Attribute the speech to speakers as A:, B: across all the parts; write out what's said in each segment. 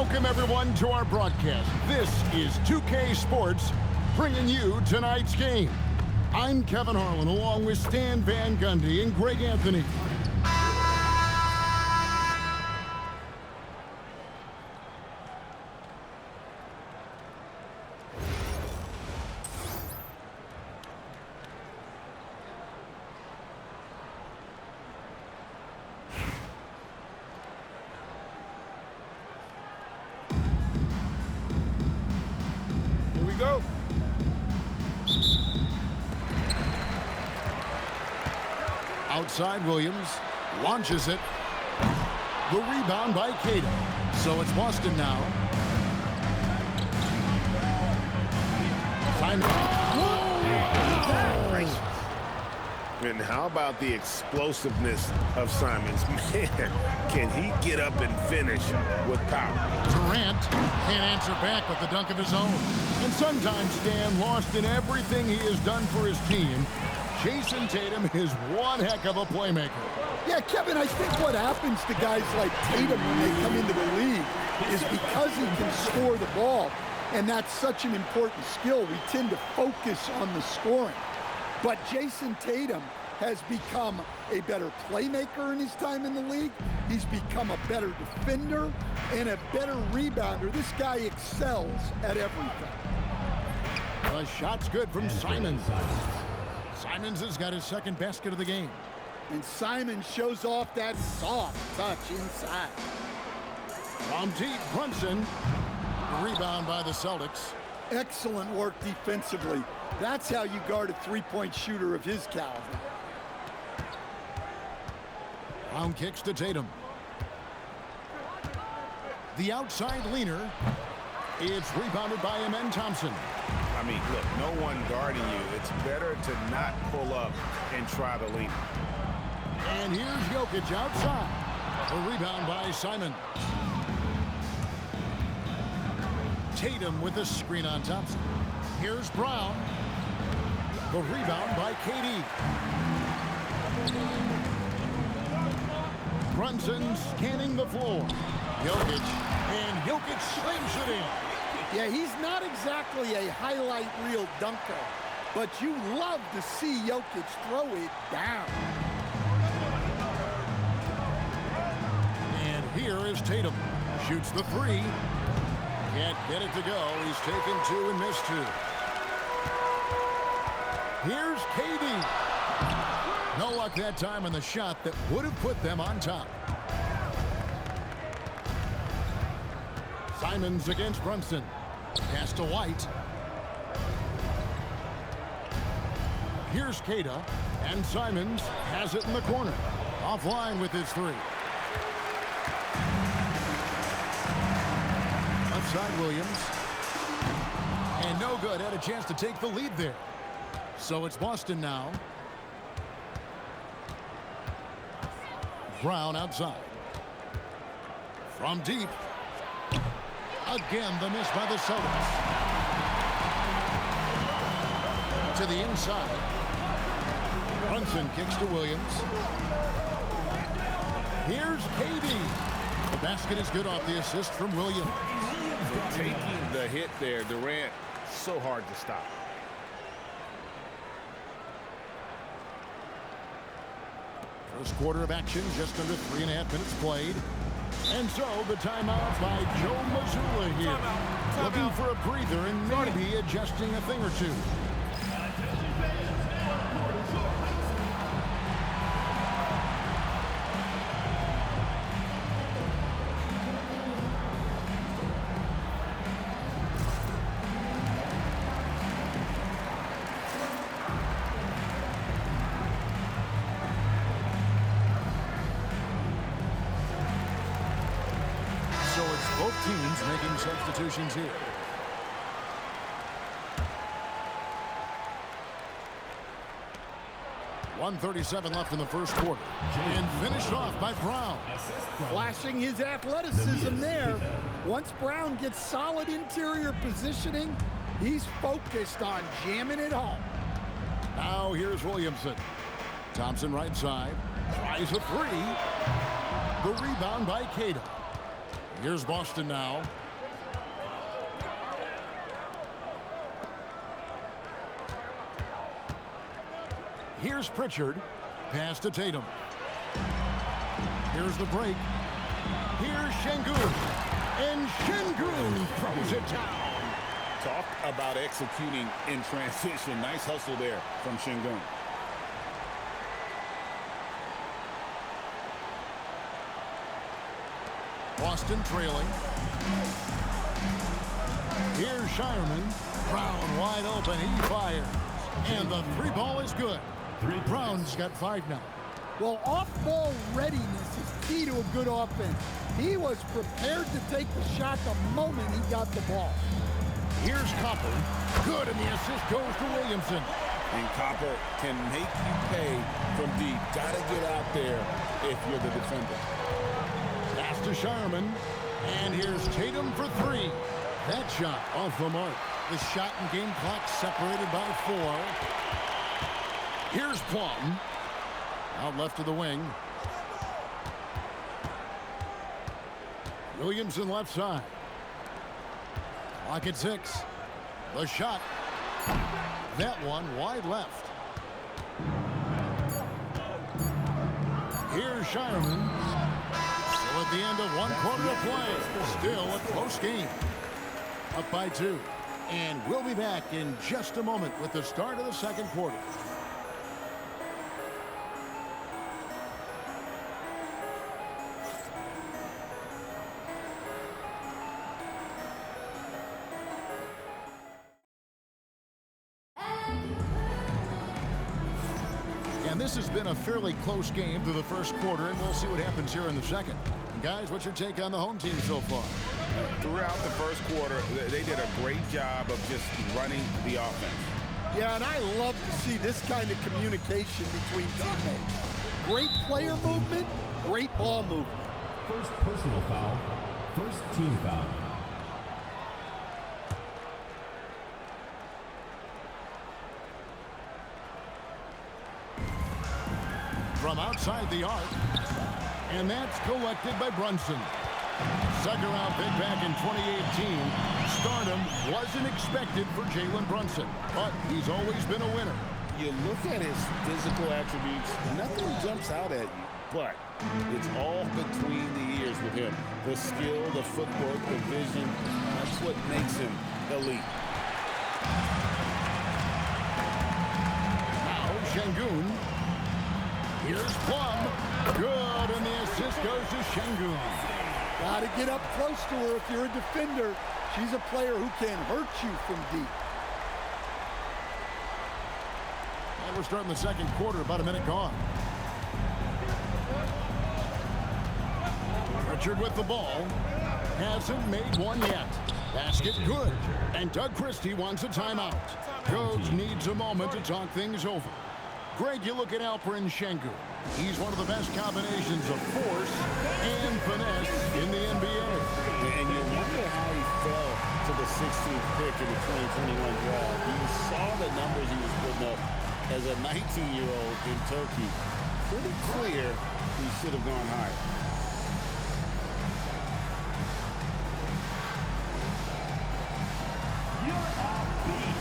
A: Welcome, everyone, to our broadcast. This is 2K Sports, bringing you tonight's game. I'm Kevin Harlan, along with Stan Van Gundy and Greg Anthony.
B: Go.
A: Outside Williams launches it. The rebound by Cato. So it's Boston now. Simon.
B: And how about the explosiveness of Simons? Man, can he get up and finish with power?
A: Durant can't answer back with the dunk of his own. And sometimes, Stan, lost in everything he has done for his team, Jason Tatum is one heck of a playmaker.
C: Yeah, Kevin, I think what happens to guys like Tatum when they come into the league is because he can score the ball, and that's such an important skill, we tend to focus on the scoring. But Jason Tatum has become a better playmaker in his time in the league. He's become a better defender and a better rebounder. This guy excels at everything.
A: The shot's good from Simons. Simons has got his second basket of the game.
C: And Simons shows off that soft touch inside.
A: From deep, Brunson. Rebound by the Celtics.
C: Excellent work defensively. That's how you guard a three-point shooter of his caliber.
A: Brown kicks to Tatum. The outside leaner. It's rebounded by Amen Thompson.
B: I mean, look, no one guarding you. It's better to not pull up and try the lean.
A: And here's Jokic outside. A rebound by Simon. Tatum with the screen on Thompson. Here's Brown. The rebound by KD. Brunson scanning the floor. Jokic, and Jokic slams it in.
C: Yeah, he's not exactly a highlight reel dunker, but you love to see Jokic throw it down.
A: And here is Tatum. Shoots the three. Can't get it to go. He's taken two and missed two. Here's KD. No luck that time on the shot that would have put them on top. Simons against Brunson. Pass to White. Here's Cato. And Simons has it in the corner. Offline with his three. Outside Williams. And no good. Had a chance to take the lead there. So it's Boston now. Brown outside. From deep. Again, the miss by the Celtics. To the inside. Brunson kicks to Williams. Here's KD. The basket is good off the assist from Williams.
B: Taking the hit there, Durant, so hard to stop.
A: First quarter of action, just under 3.5 minutes played. And so the timeout by Joe Mazzulla here. Looking for a breather and maybe adjusting a thing or two. So it's both teams making substitutions here. .137 left in the first quarter. And finished off by Brown.
C: Flashing his athleticism there. Once Brown gets solid interior positioning, he's focused on jamming it home.
A: Now here's Williamson. Thompson right side. Tries a three. The rebound by Cato. Here's Boston now. Here's Pritchard. Pass to Tatum. Here's the break. Here's Şengün. And Şengün throws it down.
D: Talk about executing in transition. Nice hustle there from Şengün.
A: Boston trailing. Here's Shireman. Brown wide open. He fires. And the three ball is good. Brown's got 5 now.
C: Well, off-ball readiness is key to a good offense. He was prepared to take the shot the moment he got the ball.
A: Here's Copper. Good, and the assist goes to Williamson.
D: And Copper can make you pay from deep. Gotta get out there if you're the defender.
A: Pass to Shireman. And here's Tatum for 3. That shot off the mark. The shot and game clock separated by 4. Here's Plum. Out left to the wing. Williamson left side. Clock at 6. The shot. That one wide left. Here's Shireman. Still at the end of 1 quarter of play. Still a close game. Up by 2. And we'll be back in just a moment with the start of the second quarter. And this has been a fairly close game through the first quarter, and we'll see what happens here in the second. And guys, what's your take on the home team so far?
D: Throughout the first quarter, they did a great job of just running the offense.
C: Yeah, and I love to see this kind of communication between teammates. Great player movement, great ball movement.
E: First personal foul, first team foul.
A: From outside the arc, and that's collected by Brunson. Second round pick back in 2018. Stardom wasn't expected for Jalen Brunson, but he's always been a winner.
D: You look at his physical attributes, nothing jumps out at you, but it's all between the ears with him. The skill, the footwork, the vision, that's what makes him elite.
A: Now Şengün. Here's Plum. Good, and the assist goes to Şengün.
C: Got to get up close to her if you're a defender. She's a player who can hurt you from deep.
A: And we're starting the second quarter, about a minute gone. Richard with the ball. Hasn't made one yet. Basket good. And Doug Christie wants a timeout. Coach needs a moment to talk things over. Greg, you look at Alperen Şengün. He's one of the best combinations of force and finesse in the NBA.
D: And you wonder how he fell to the 16th pick in the 2021 draft. You saw the numbers he was putting up as a 19-year-old in Turkey. Pretty clear he should have gone higher.
E: You're offbeat.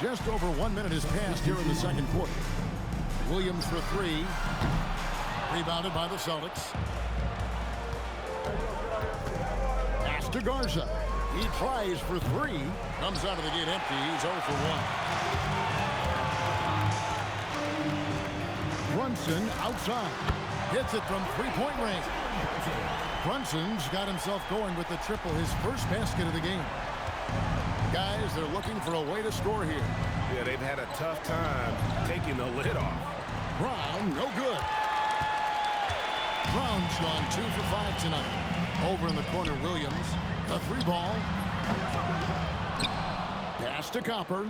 A: Just over 1 minute has passed here in the second quarter. Williams for 3. Rebounded by the Celtics. Pass to Garza. He tries for 3. Comes out of the gate empty. He's 0 for 1. Brunson outside. Hits it from 3-point range. Brunson's got himself going with the triple, his first basket of the game. Guys, they're looking for a way to score here.
B: Yeah, they've had a tough time taking the lid off.
A: Brown, no good. Brown's gone 2 for 5 tonight. Over in the corner, Williams. The 3 ball. Pass to Copper.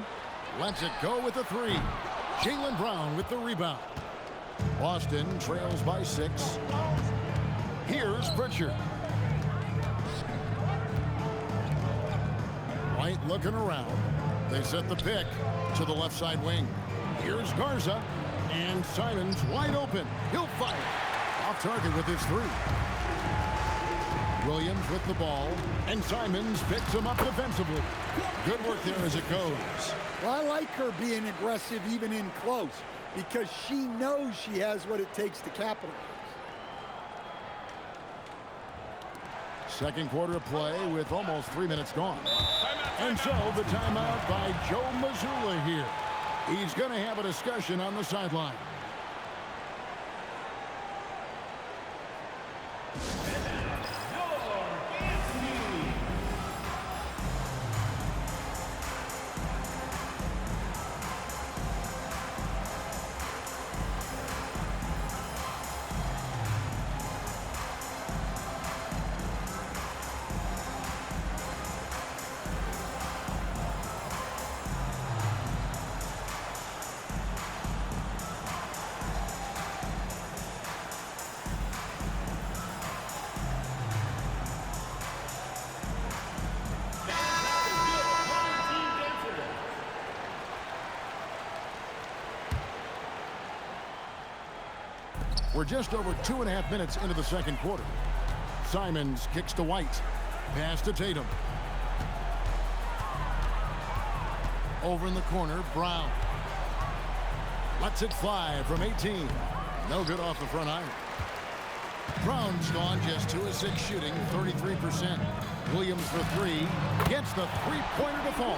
A: Lets it go with the 3. Jaylen Brown with the rebound. Boston trails by 6. Here's Pritchard. White looking around. They set the pick to the left side wing. Here's Garza. And Simon's wide open. He'll fire. Off target with his 3. Williams with the ball. And Simons picks him up defensively. Good work there as it goes.
C: Well, I like her being aggressive even in close because she knows she has what it takes to capitalize.
A: Second quarter of play with almost 3 minutes gone. And so the timeout by Joe Mazzulla here. He's going to have a discussion on the sideline. We're just over 2.5 minutes into the second quarter. Simons kicks to White. Pass to Tatum. Over in the corner, Brown. Lets it fly from 18. No good off the front iron. Brown's gone just 2 of 6 shooting, 33%. Williams for 3. Gets the three-pointer to fall.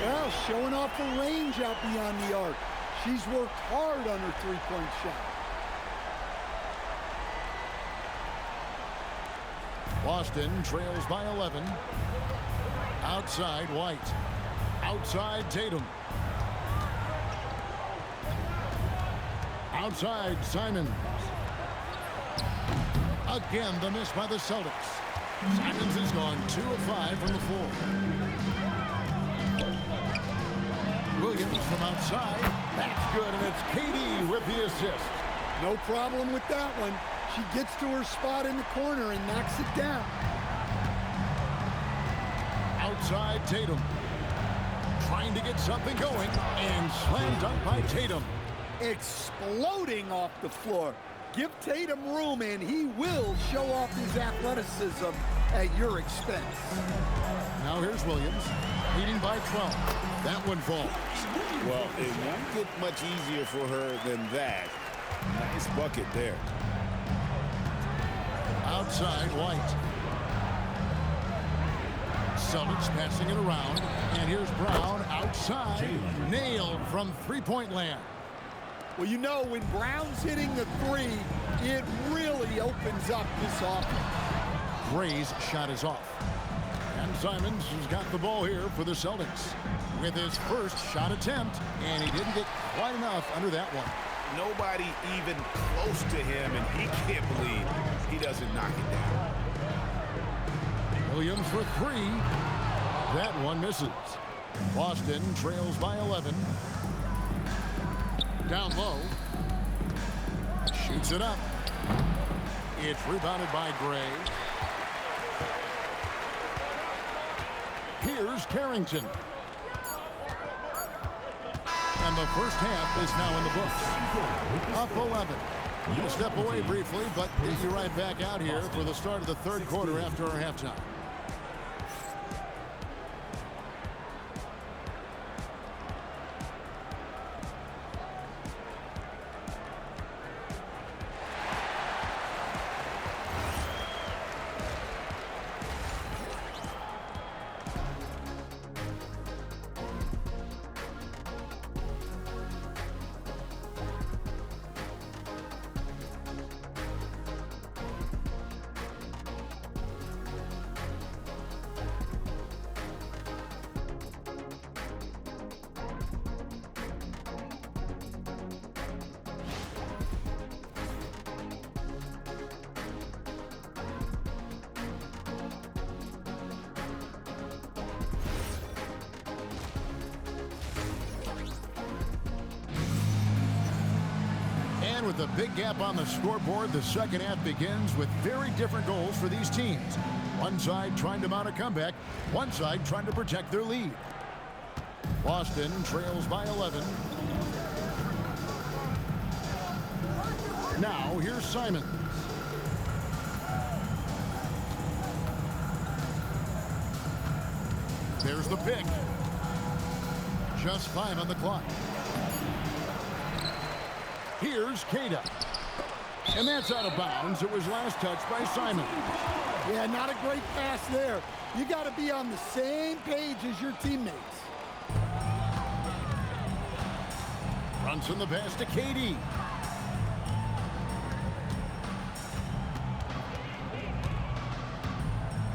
C: Well, showing off the range out beyond the arc. She's worked hard on her three-point shot.
A: Boston trails by 11. Outside White. Outside Tatum. Outside Simons. Again, the miss by the Celtics. Simons has gone 2 of 5 from the floor. Williams from outside. That's good, and it's KD with the assist.
C: No problem with that one. She gets to her spot in the corner and knocks it down.
A: Outside Tatum. Trying to get something going, and slam dunk by Tatum.
C: Exploding off the floor. Give Tatum room, and he will show off his athleticism at your expense.
A: Now here's Williams, leading by 12. That one falls.
B: Well, it won't get much easier for her than that. Nice bucket there.
A: Outside White. Celtics passing it around, and here's Brown outside. Nailed from three-point land.
C: Well, you know, when Brown's hitting the 3, it really opens up this offense.
A: Gray's shot is off. And Simons has got the ball here for the Celtics with his first shot attempt, and he didn't get quite enough under that one.
B: Nobody even close to him, and he can't believe he doesn't knock it down.
A: Williams for 3. That one misses. Boston trails by 11. Down low. Shoots it up. It's rebounded by Gray. Here's Carrington. And the first half is now in the books. Up 11. We'll step away briefly, but get you right back out here for the start of the third quarter after our halftime. With a big gap on the scoreboard, the second half begins with very different goals for these teams. One side trying to mount a comeback, one side trying to protect their lead. Boston trails by 11. Now, here's Simon. There's the pick. Just 5 on the clock. Here's Keita. And that's out of bounds. It was last touched by Simon.
C: Yeah, not a great pass there. You got to be on the same page as your teammates.
A: Brunson the pass to KD.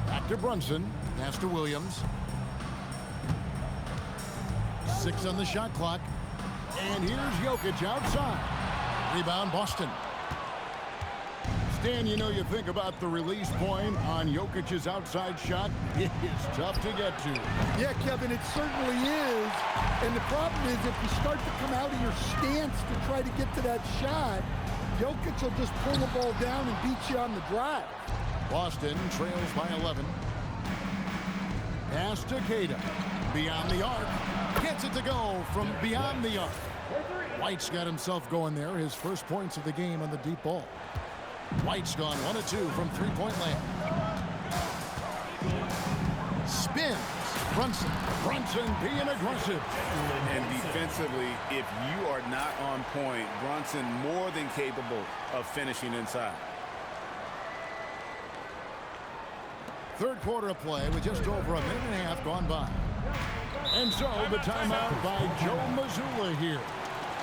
A: Back to Brunson. Pass to Williams. 6 on the shot clock. And here's Jokic outside. Rebound Boston. Stan, you think about the release point on Jokic's outside shot. It is tough to get to.
C: Yeah, Kevin, it certainly is. And the problem is if you start to come out of your stance to try to get to that shot, Jokic will just pull the ball down and beat you on the drive.
A: Boston trails by 11. Pass to Keita. Beyond the arc. Gets it to go from beyond the arc. White's got himself going there. His first points of the game on the deep ball. White's gone 1 of 2 from three-point land. Spins. Brunson being aggressive.
B: And defensively, if you are not on point, Brunson more than capable of finishing inside.
A: Third quarter of play with just over a minute and a half gone by. And so the timeout by Joe Mazzulla here.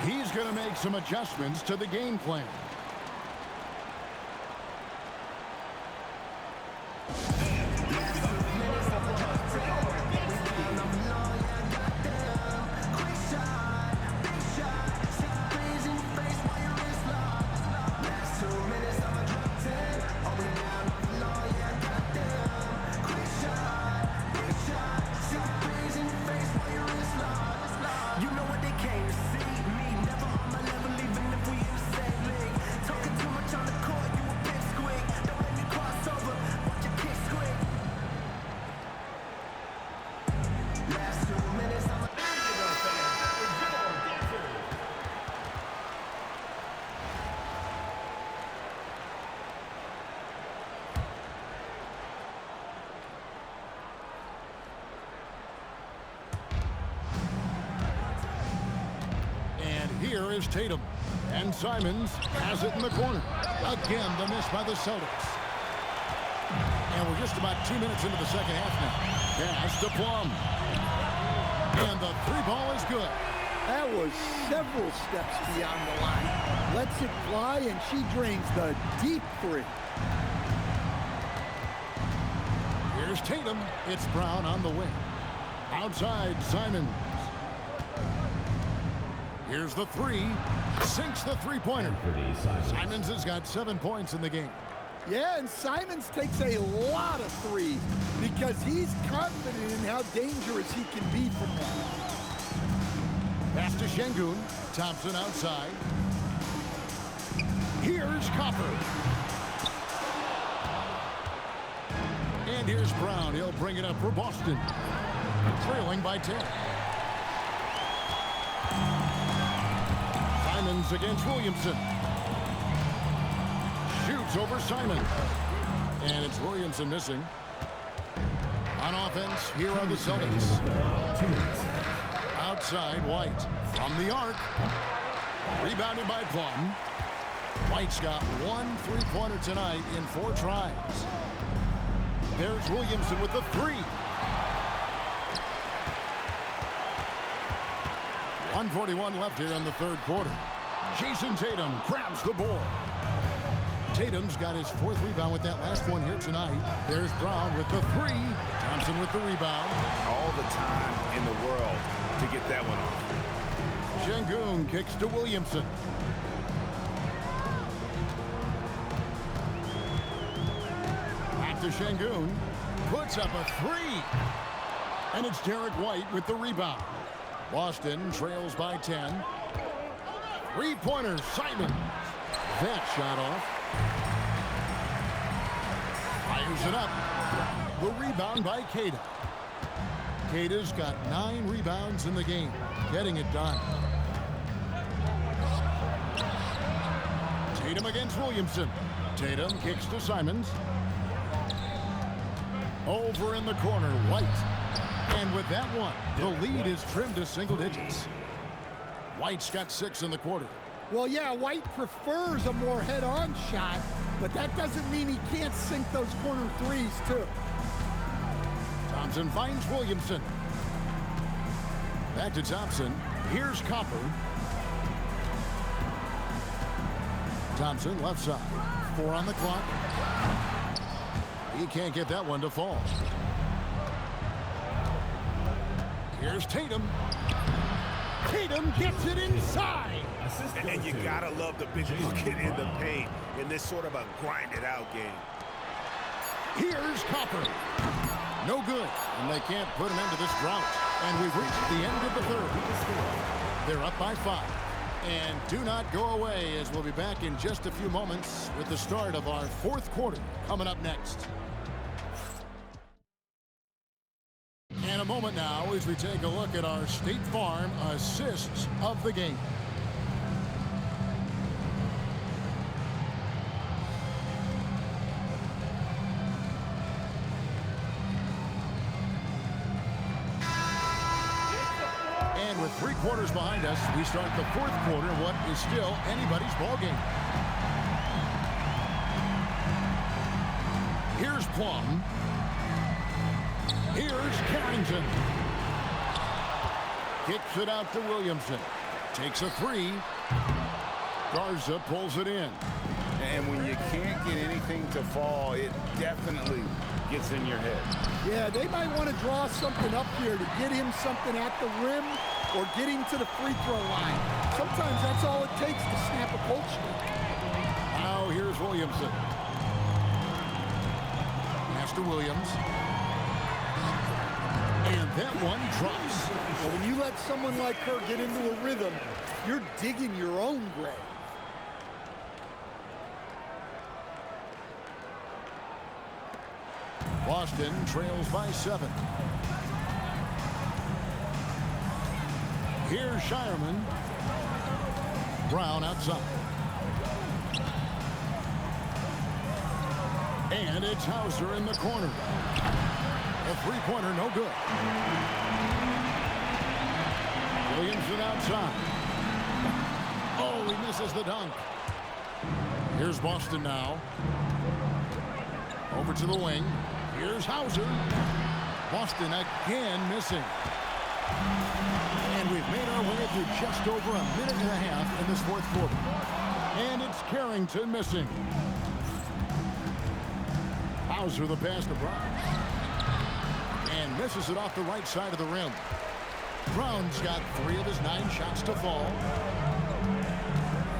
A: He's going to make some adjustments to the game plan. Here is Tatum. And Simons has it in the corner. Again, the miss by the Celtics. And we're just about 2 minutes into the second half now. Pass to Plum. And the three ball is good.
C: That was several steps beyond the line. Lets it fly, and she drains the deep three.
A: Here's Tatum. It's Brown on the wing. Outside, Simons. Here's the three. Sinks the three-pointer. Simons has got 7 points in the game.
C: Yeah, and Simons takes a lot of threes because he's confident in how dangerous he can be from that.
A: Pass to Şengün. Thompson outside. Here's Copper. And here's Brown. He'll bring it up for Boston. Trailing by 10. Simons against Williamson. Shoots over Simon. And it's Williamson missing. On offense, here are the Celtics. Outside, White. From the arc. Rebounded by Plum. White's got 1 three-pointer tonight in 4 tries. There's Williamson with the three. 1:41 left here in the third quarter. Jason Tatum grabs the board. Tatum's got his 4th rebound with that last one here tonight. There's Brown with the three. Thompson with the rebound.
B: All the time in the world to get that one off.
A: Şengün kicks to Williamson. Back to Şengün. Puts up a three. And it's Derek White with the rebound. Boston trails by 10. Three-pointer, Simon. That shot off. Fires it up. The rebound by Keita. Keita's got 9 rebounds in the game. Getting it done. Tatum against Williamson. Tatum kicks to Simons. Over in the corner, White. And with that one, the lead is trimmed to single digits. White's got 6 in the quarter.
C: Well, yeah, White prefers a more head-on shot, but that doesn't mean he can't sink those corner threes, too.
A: Thompson finds Williamson. Back to Thompson. Here's Copper. Thompson, left side. 4 on the clock. He can't get that one to fall. Here's Tatum. Tatum gets it inside.
B: And you gotta love the big bucket in the paint in this sort of a grind-it-out game.
A: Here's Copper. No good, and they can't put an end to this drought. And we've reached the end of the third. They're up by 5. And do not go away, as we'll be back in just a few moments with the start of our 4th quarter coming up next. And a moment now as we take a look at our State Farm assists of the game. And with 3 quarters behind us, we start the 4th quarter, what is still anybody's ball game. Here's Plum. Here's Carrington. Kicks it out to Williamson. Takes a 3. Garza pulls it in.
D: And when you can't get anything to fall, it definitely gets in your head.
C: Yeah, they might want to draw something up here to get him something at the rim or get him to the free throw line. Sometimes that's all it takes to snap a cold streak.
A: Now here's Williamson. Master Williams. And that one drops.
C: Well, when you let someone like her get into a rhythm, you're digging your own grave.
A: Boston trails by 7. Here's Shireman. Brown outside. And it's Hauser in the corner. A 3-pointer, no good. Williamson outside. Oh, he misses the dunk. Here's Boston now. Over to the wing. Here's Hauser. Boston again missing. And we've made our way through just over a minute and a half in this 4th quarter. And it's Carrington missing. Hauser the pass to Brown. And misses it off the right side of the rim. Brown's got 3 of his 9 shots to fall.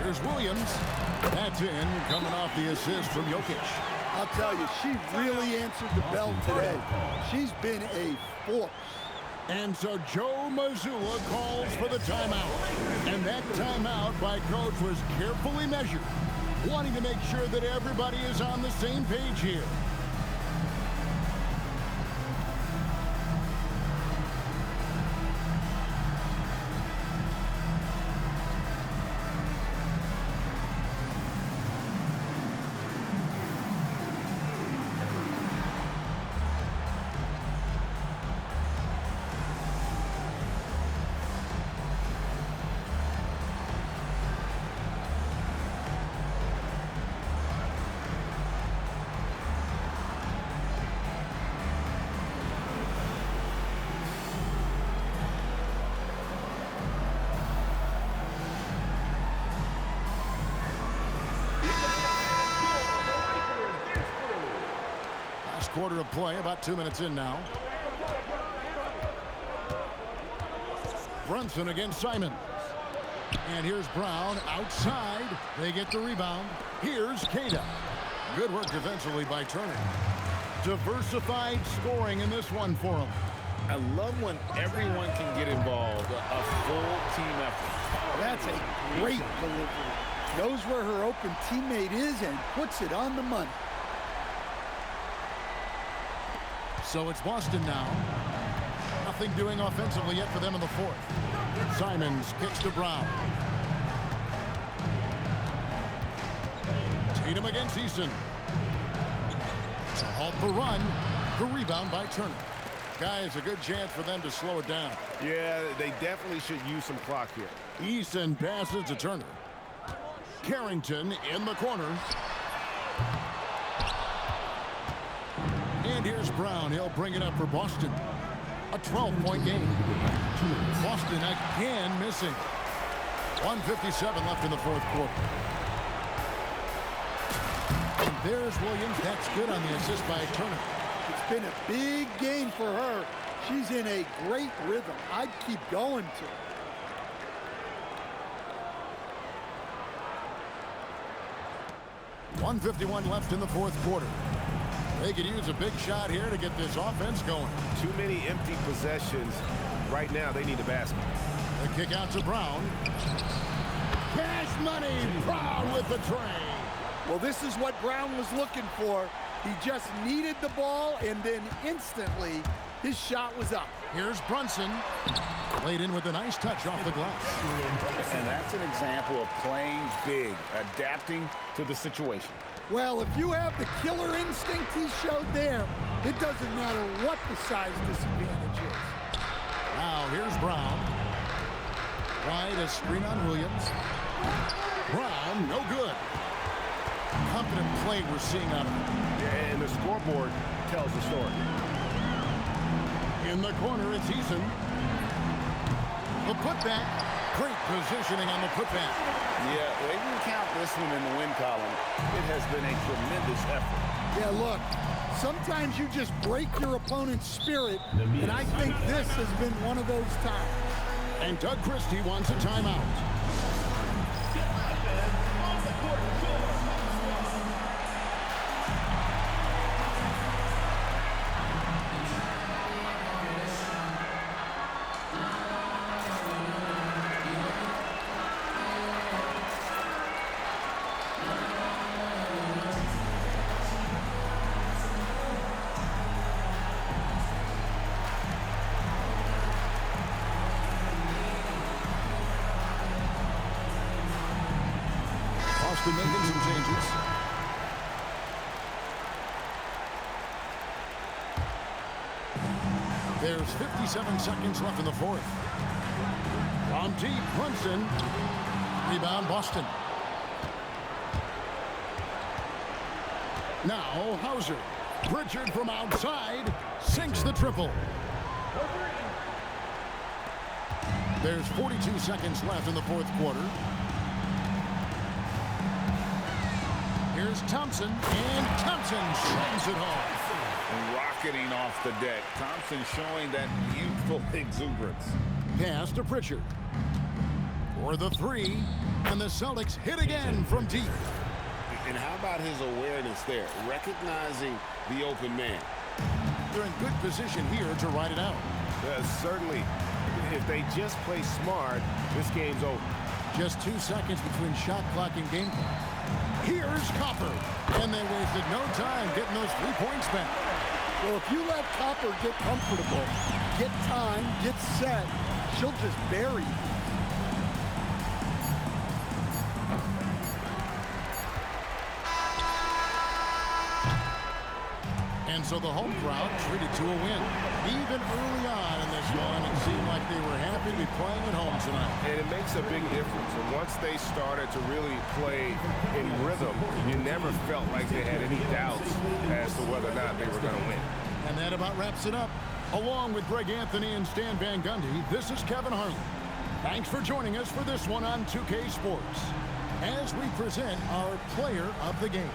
A: Here's Williams. That's in, coming off the assist from Jokic.
C: I'll tell you, she really answered the bell today. She's been a force.
A: And so Joe Mazzulla calls for the timeout. And that timeout by Coach was carefully measured, wanting to make sure that everybody is on the same page here. Quarter of play, about 2 minutes in now. Brunson against Simon. And here's Brown outside. They get the rebound. Here's Cada. Good work defensively by Turner. Diversified scoring in this one for him.
D: I love when everyone can get involved, a full team effort.
C: That's a great delivery. Knows where her open teammate is and puts it on the money.
A: So it's Boston now. Nothing doing offensively yet for them in the 4th. Simons kicks to Brown. Beat him against Eason. To halt the run. The rebound by Turner. Guys, a good chance for them to slow it down.
B: Yeah, they definitely should use some clock here.
A: Eason passes to Turner. Carrington in the corner. And here's Brown. He'll bring it up for Boston. A 12-point game. Boston again missing. 1:57 left in the fourth quarter. And there's Williams. That's good on the assist by Turner.
C: It's been a big game for her. She's in a great rhythm. I'd keep going to her.
A: .151 left in the fourth quarter. They could use a big shot here to get this offense going.
B: Too many empty possessions. Right now, they need a basket.
A: The kick out to Brown. Cash money. Brown with the tray.
C: Well, this is what Brown was looking for. He just needed the ball, and then instantly his shot was up.
A: Here's Brunson. Laid in with a nice touch off the glass.
D: And that's an example of playing big, adapting to the situation.
C: Well, if you have the killer instinct he showed there, it doesn't matter what the size disadvantage is.
A: Now here's Brown. Wide, a screen on Williams. Brown, no good. Confident play we're seeing out of him.
B: Yeah, and the scoreboard tells the story.
A: In the corner, it's Eason. The putback. Great positioning on the putback.
D: Yeah, they didn't count this one in the win column. It has been a tremendous effort.
C: Yeah, look, sometimes you just break your opponent's spirit, and I think this has been one of those times.
A: And Doug Christie wants a timeout. Making some changes. There's 57 seconds left in the fourth. From deep, Brunson. Rebound, Boston. Now, Hauser. Pritchard from outside sinks the triple. There's 42 seconds left in the fourth quarter. Here's Thompson, and Thompson shines it home.
D: Rocketing off the deck. Thompson showing that youthful exuberance.
A: Pass to Pritchard. For the three, and the Celtics hit again from deep.
D: And how about his awareness there, recognizing the open man?
A: They're in good position here to ride it out.
B: Certainly, if they just play smart, this game's over.
A: Just 2 seconds between shot clock and game clock. Here's Copper, and they wasted no time getting those 3 points back.
C: Well, if you let Copper get comfortable, get time, get set, she'll just bury you.
A: And so the home crowd treated to a win. Even early on in this one, it seemed like they were happy to be playing at home tonight.
B: And it makes a big difference. And once they started to really play in rhythm, you never felt like they had any doubts as to whether or not they were going to win.
A: And that about wraps it up. Along with Greg Anthony and Stan Van Gundy, this is Kevin Harlan. Thanks for joining us for this one on 2K Sports as we present our player of the game.